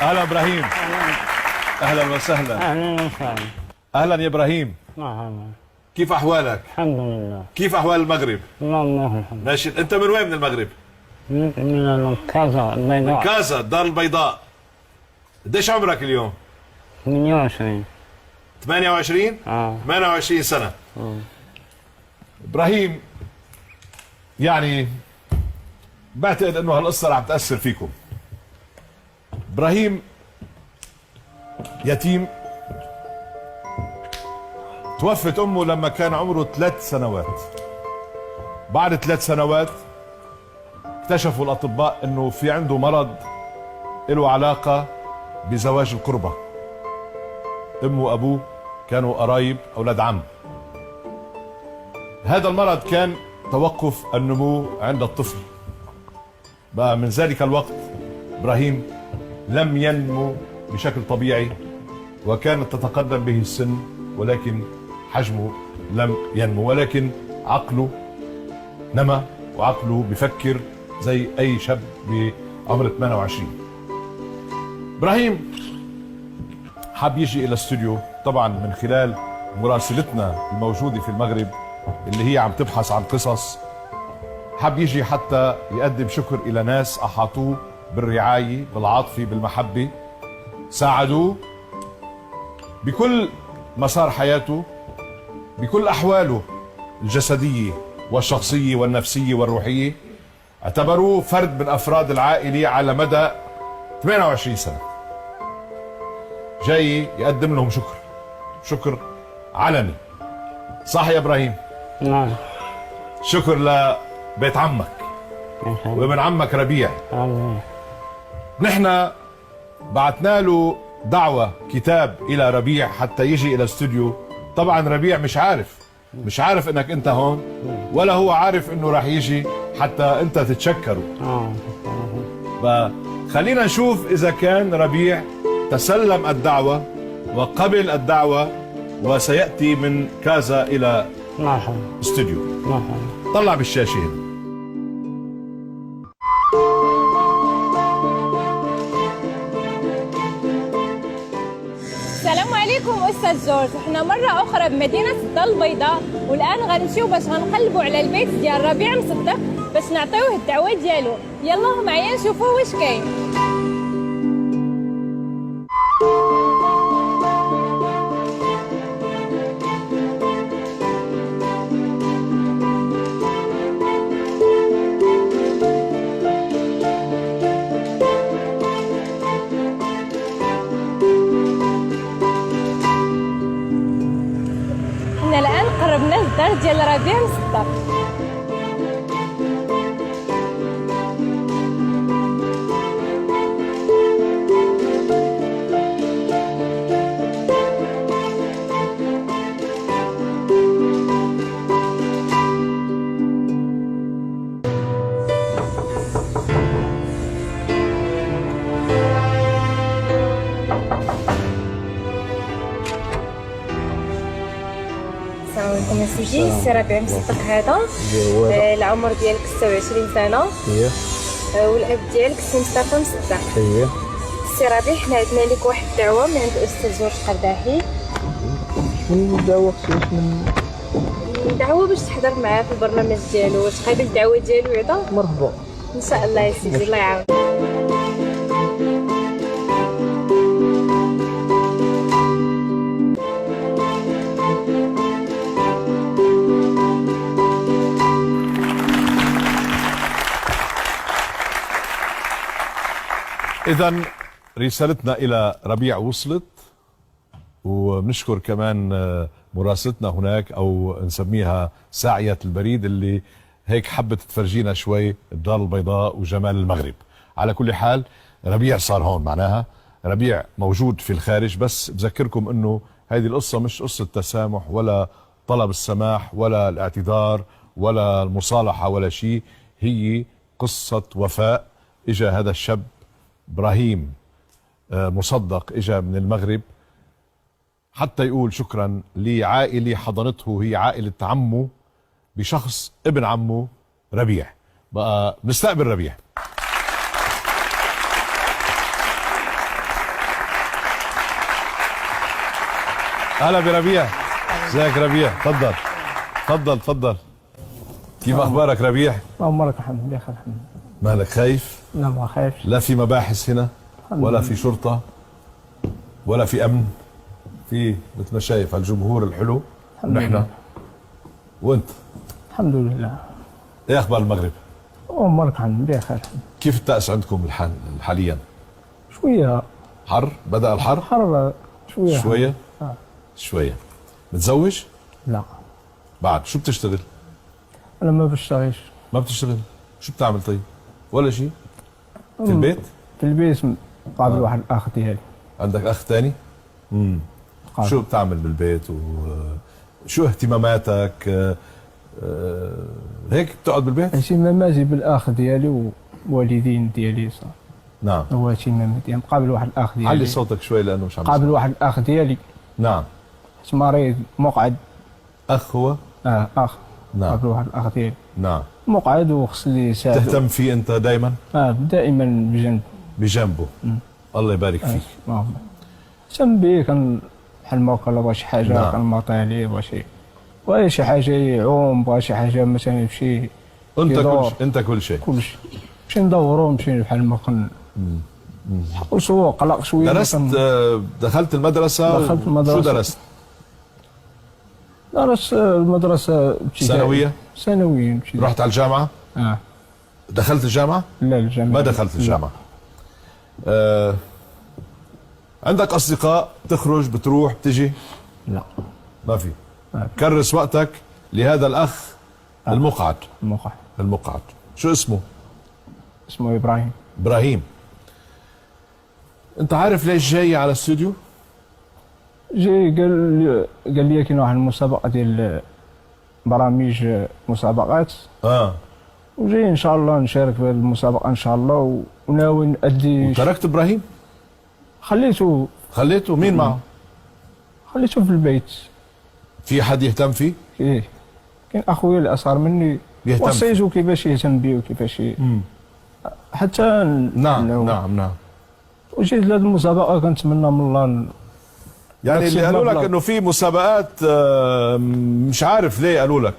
اهلا ابراهيم. اهلا وسهلا. اهلا وسهلا. اهلا يا ابراهيم. مرحبا. كيف احوالك؟ الحمد لله. كيف احوال المغرب؟ والله الحمد. ناشد. انت من وين من المغرب؟ من كازا البيضاء. من كازا الدار البيضاء. قديش عمرك اليوم؟ 28. 28؟ 28 سنة. ابراهيم، يعني بعتقد انه هالقصة رح تأثر فيكم. ابراهيم يتيم، توفت امه لما كان عمره 3 سنوات. بعد 3 سنوات اكتشفوا الاطباء انه في عنده مرض له علاقة بزواج القربة. امه وابوه كانوا قرايب اولاد عم. هذا المرض كان توقف النمو عند الطفل. بقى من ذلك الوقت ابراهيم لم ينمو بشكل طبيعي، وكانت تتقدم به السن ولكن حجمه لم ينمو، ولكن عقله نمى وعقله بفكر زي اي شاب بعمر 28. ابراهيم حاب يجي الى استوديو، طبعا من خلال مراسلتنا الموجوده في المغرب اللي هي عم تبحث عن قصص. حاب يجي حتى يقدم شكر الى ناس احاطوه بالرعايه، بالعاطفه، بالمحبه، ساعدوه بكل مسار حياته، بكل احواله الجسديه والشخصيه والنفسيه والروحيه. اعتبروه فرد من افراد العائله على مدى 28 سنه. جاي يقدم لهم شكر علني. صح يا ابراهيم؟ نعم. شكر لبيت عمك وابن عمك ربيع. نحن بعتنا له دعوة كتاب إلى ربيع حتى يجي إلى استوديو. طبعا ربيع مش عارف إنك أنت هون، ولا هو عارف إنه راح يجي حتى أنت تتشكره. فخلينا نشوف إذا كان ربيع تسلم الدعوة وقبل الدعوة وسيأتي من كازا إلى استوديو. طلع بالشاشة هنا. السلام عليكم استاذ جورج. احنا مره اخرى بمدينه الدار البيضاء، والان غنمشيو باش غنقلبوا على البيت ديال ربيع مصدق باش نعطيوه الدعوه ديالو. يلا معايا نشوفوا واش كاين. الآن قربنا للدار ديال ربيع مصدق. السلام عليكم يا سيدي. السي ربيع مصدق هذا. العمر ديالك 26 سنه. والاب ديالك السي مصطفى مصدق. السي ربيع، حنا عندنا لك واحد الدعوه من عند الاستاذ جورج قرداحي. شنو الدعوه؟ من دعوه باش تحضر معاه في البرنامج ديالو. واش قابل الدعوه ديالو يعطى؟ مرحبا ان شاء الله يا سيدي. الله يعاون. إذا رسالتنا إلى ربيع وصلت، وبنشكر كمان مراسلتنا هناك أو نسميها ساعية البريد اللي هيك حبت تفرجينا شوي الدار البيضاء وجمال المغرب. على كل حال ربيع صار هون، معناها ربيع موجود في الخارج. بس بذكركم إنه هذه القصة مش قصة تسامح ولا طلب السماح ولا الاعتذار ولا المصالحة ولا شيء، هي قصة وفاء. إجا هذا الشاب إبراهيم مصدق، إجا من المغرب حتى يقول شكرا لعائلة حضنته، هي عائلة عمه بشخص ابن عمه ربيع. بقى بنستقبل ربيع. هلا بربيع. ازيك ربيع؟ تفضل تفضل تفضل. كيف اخبارك ربيع؟ عمرك الحمد لله بخير الحمد لله. مالك خايف؟ لا ما خايفش. لا في مباحث هنا ولا في شرطة ولا في أمن، في مثل ما شايف الجمهور الحلو نحن وانت. الحمد لله. ايه اخبار المغرب؟ عمرك الحمد لله بخير. كيف الطقس عندكم حاليا؟ شوية حر؟ بدأ الحر؟ حر شوية. شوية؟ شوية. متزوج؟ لا بعد شو بتشتغل؟ أنا ما بشتغلش. ما بتشتغل؟ شو بتعمل طيب؟ ولا شيء؟ في البيت؟ في البيت قابل واحد الأخ ديالي. عندك أخ تاني؟ شو بتعمل بالبيت وشو اهتماماتك؟ هيك بتقعد بالبيت؟ اهتماماتي بالأخ ديالي ووالدين ديالي صار. نعم. هو اهتماماتي مقابل واحد الأخ ديالي. علي صوتك شوي لأنه مش عم قابل بسمع. واحد الأخ ديالي نعم. مريض مقعد. أخ هو؟ أخ. نعم. قابل واحد الأخ ديالي نعم. مقعد وخص لي يساعد. تهتم فيه أنت دائما؟ دائما بجنب. بجنبه. الله يبارك فيك. اهتم به كان بحال ما كان بغى شي حاجة. نعم. كنماطي عليه بغى شي حاجة يعوم، بغى شي حاجة مثلا يمشي أنت كل شيء. كلشي. نمشي ندورو نمشي بحال ما كن وسوق قلق شويه. درست دخلت المدرسة؟ دخلت المدرسة. شو درست؟ درست المدرسة ابتدائية. ثانوية؟ ثانوية ابتدائية. رحت على الجامعة؟ دخلت الجامعة؟ لا الجامعة ما دخلت الجامعة. عندك أصدقاء تخرج بتروح بتجي؟ لا ما في. كرس وقتك لهذا الأخ المقعد. المقعد شو اسمه؟ اسمه إبراهيم. إبراهيم. أنت عارف ليش جاي على الاستوديو؟ جاي قال لي كاين واحد المسابقة ديال برامج مسابقات. وجاي ان شاء الله نشارك في المسابقة ان شاء الله وناوي نأدي. تركت إبراهيم؟ خليته مين معه؟ خليته في البيت. في حد يهتم فيه؟ ايه كاين اخويا اللي اصغر مني وصيته كيفاش يهتم بيه وكيفاش حتى نعم. وجيت لهذه المسابقة كنتمنى من الله يعني اللي قالوا لك انه في مسابقات مش عارف ليه قالوا لك.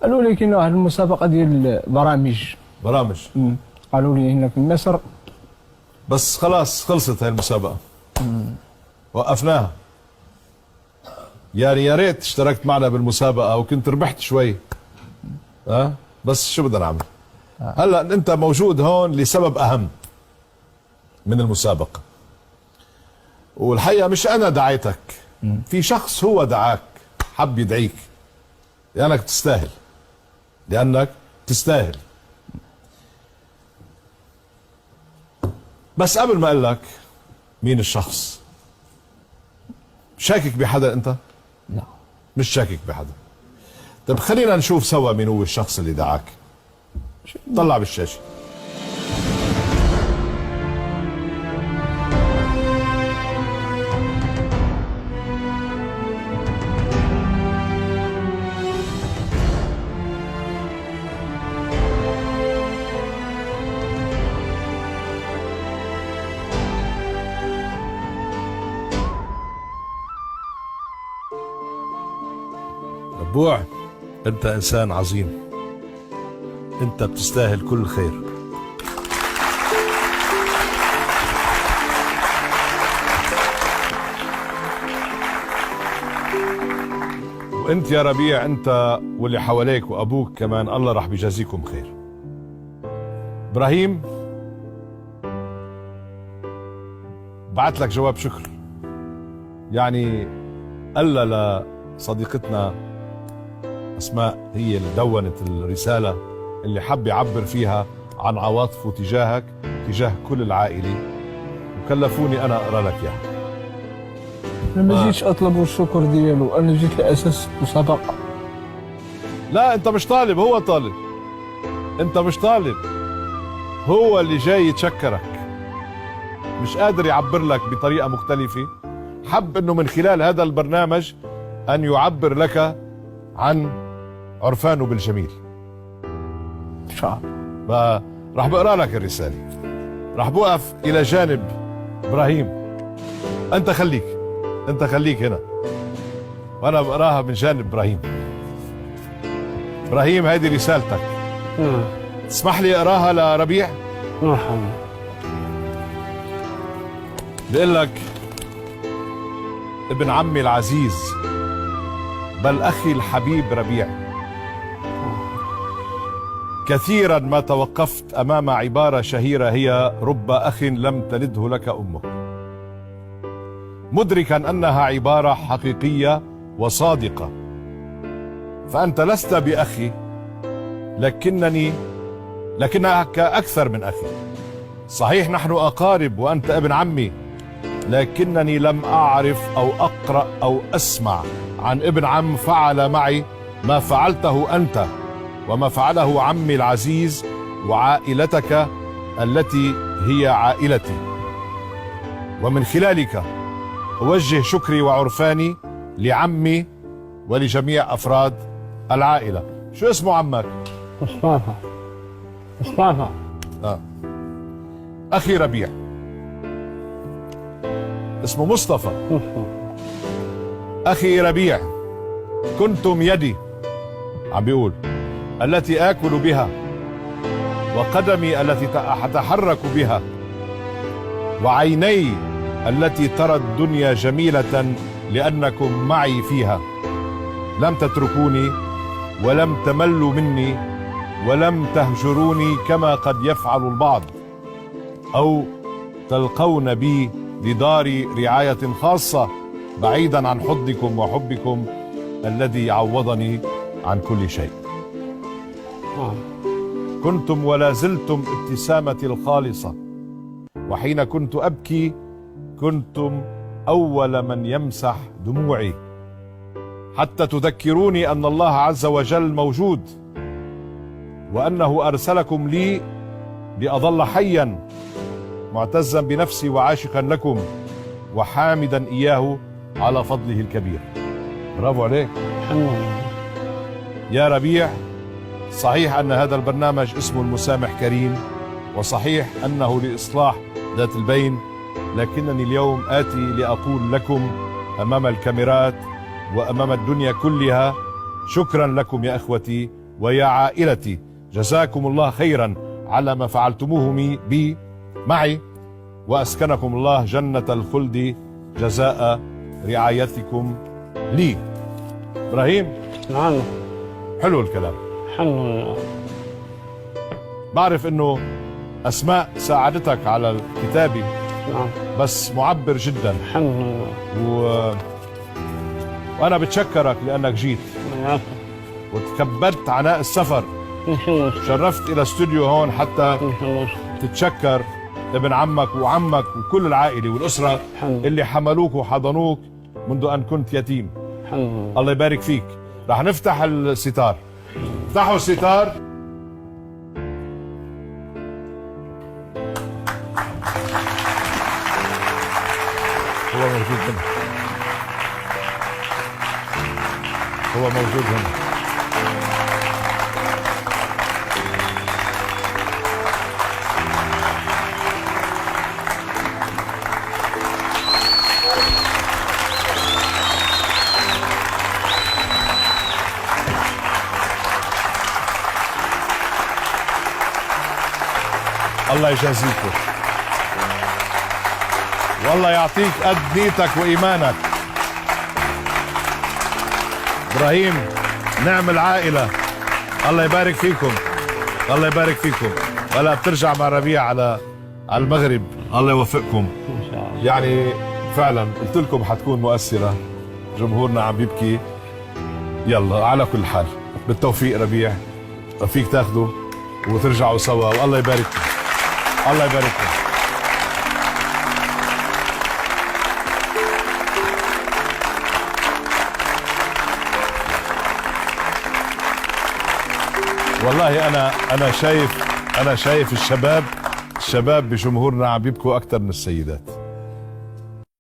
قالوا لي كاين واحد المسابقة ديال برامج. قالوا لي هنا في مصر بس خلاص خلصت هاي المسابقة. وقفناها. يعني يا ريت اشتركت معنا بالمسابقة وكنت ربحت شوي. بس شو بدنا نعمل؟ هلا انت موجود هون لسبب اهم من المسابقة. والحقيقة مش انا دعيتك، في شخص هو دعاك، حب يدعيك لانك تستاهل. بس قبل ما اقول لك مين الشخص، شاكك بحدا انت؟ لا مش شاكك بحدا. طب خلينا نشوف سوا مين هو الشخص اللي دعاك. طلع بالشاشة. ربوع، انت انسان عظيم، انت بتستاهل كل خير. وانت يا ربيع، انت واللي حواليك وابوك كمان الله راح بيجازيكم خير. ابراهيم بعت لك جواب شكر، يعني قال لصديقتنا أسماء هي اللي دونت الرسالة اللي حب يعبر فيها عن عواطفه تجاهك تجاه كل العائلة، وكلفوني أنا أقرأ لك إياها. أنا ما جيتش أطلب الشكر ديالو، أنا جيت لأساس مسابقة. لا أنت مش طالب، هو طالب. أنت مش طالب، هو اللي جاي يتشكرك، مش قادر يعبر لك بطريقة مختلفة. حب أنه من خلال هذا البرنامج أن يعبر لك عن عرفانه بالجميل. إن شاء الله. راح بقرأ لك الرسالة، راح بوقف إلى جانب إبراهيم. أنت خليك انت خليك هنا وانا بقراها من جانب ابراهيم. ابراهيم هيدي رسالتك. تسمح لي اقراها لربيع؟ مرحبا. بقول لك ابن عمي العزيز بل اخي الحبيب ربيع، كثيرا ما توقفت امام عباره شهيره هي رب اخ لم تلده لك امك، مدركا انها عباره حقيقيه وصادقه. فانت لست باخي لكنك اكثر من اخي. صحيح نحن اقارب وانت ابن عمي، لكنني لم اعرف او اقرا او اسمع عن ابن عم فعل معي ما فعلته انت وما فعله عمي العزيز وعائلتك التي هي عائلتي. ومن خلالك اوجه شكري وعرفاني لعمي ولجميع افراد العائله. شو اسمه عمك؟ مصطفى. اخي ربيع اسمه مصطفى. اخي ربيع، كنتم يدي، عم بيقول، التي آكل بها وقدمي التي أتحرك بها وعيني التي ترى الدنيا جميلة لأنكم معي فيها. لم تتركوني ولم تملوا مني ولم تهجروني كما قد يفعل البعض، أو تلقون بي لدار رعاية خاصة بعيدا عن حضكم وحبكم الذي عوضني عن كل شيء. كنتم ولا زلتم ابتسامتي الخالصة، وحين كنت أبكي كنتم أول من يمسح دموعي، حتى تذكروني أن الله عز وجل موجود وأنه أرسلكم لي لأظل حيا معتزا بنفسي وعاشقا لكم وحامدا إياه على فضله الكبير. برافو عليك. يا ربيع، صحيح أن هذا البرنامج اسمه المسامح كريم، وصحيح أنه لإصلاح ذات البين، لكنني اليوم آتي لأقول لكم أمام الكاميرات وأمام الدنيا كلها شكرا لكم يا أخوتي ويا عائلتي. جزاكم الله خيرا على ما فعلتموه بي معي، وأسكنكم الله جنة الخلد جزاء رعايتكم لي. إبراهيم، نعم. حلو الكلام. الحمد لله. بعرف انه اسماء ساعدتك على الكتابة، نعم، بس معبر جدا. الحمد لله. وانا بتشكرك لانك جيت وتكبدت عناء السفر. شرفت الى استوديو هون حتى تتشكر ابن عمك وعمك وكل العائلة والأسرة اللي حملوك وحضنوك منذ أن كنت يتيم. الله يبارك فيك. رح نفتح الستار. افتحوا الستار. هو موجود هنا. هو موجود هنا. الله يجازيكم والله يعطيك قد نيتك وإيمانك. إبراهيم، نعم العائلة. الله يبارك فيكم. الله يبارك فيكم. ولا بترجع مع ربيع على المغرب. الله يوفقكم إن شاء الله. يعني فعلا قلت لكم حتكون مؤثرة. جمهورنا عم يبكي. يلا على كل حال بالتوفيق ربيع. فيك تاخذوا وترجعوا سوا والله يبارك فيكم. الله يبارك فيك. والله انا شايف الشباب بجمهورنا عم يبكوا اكثر من السيدات.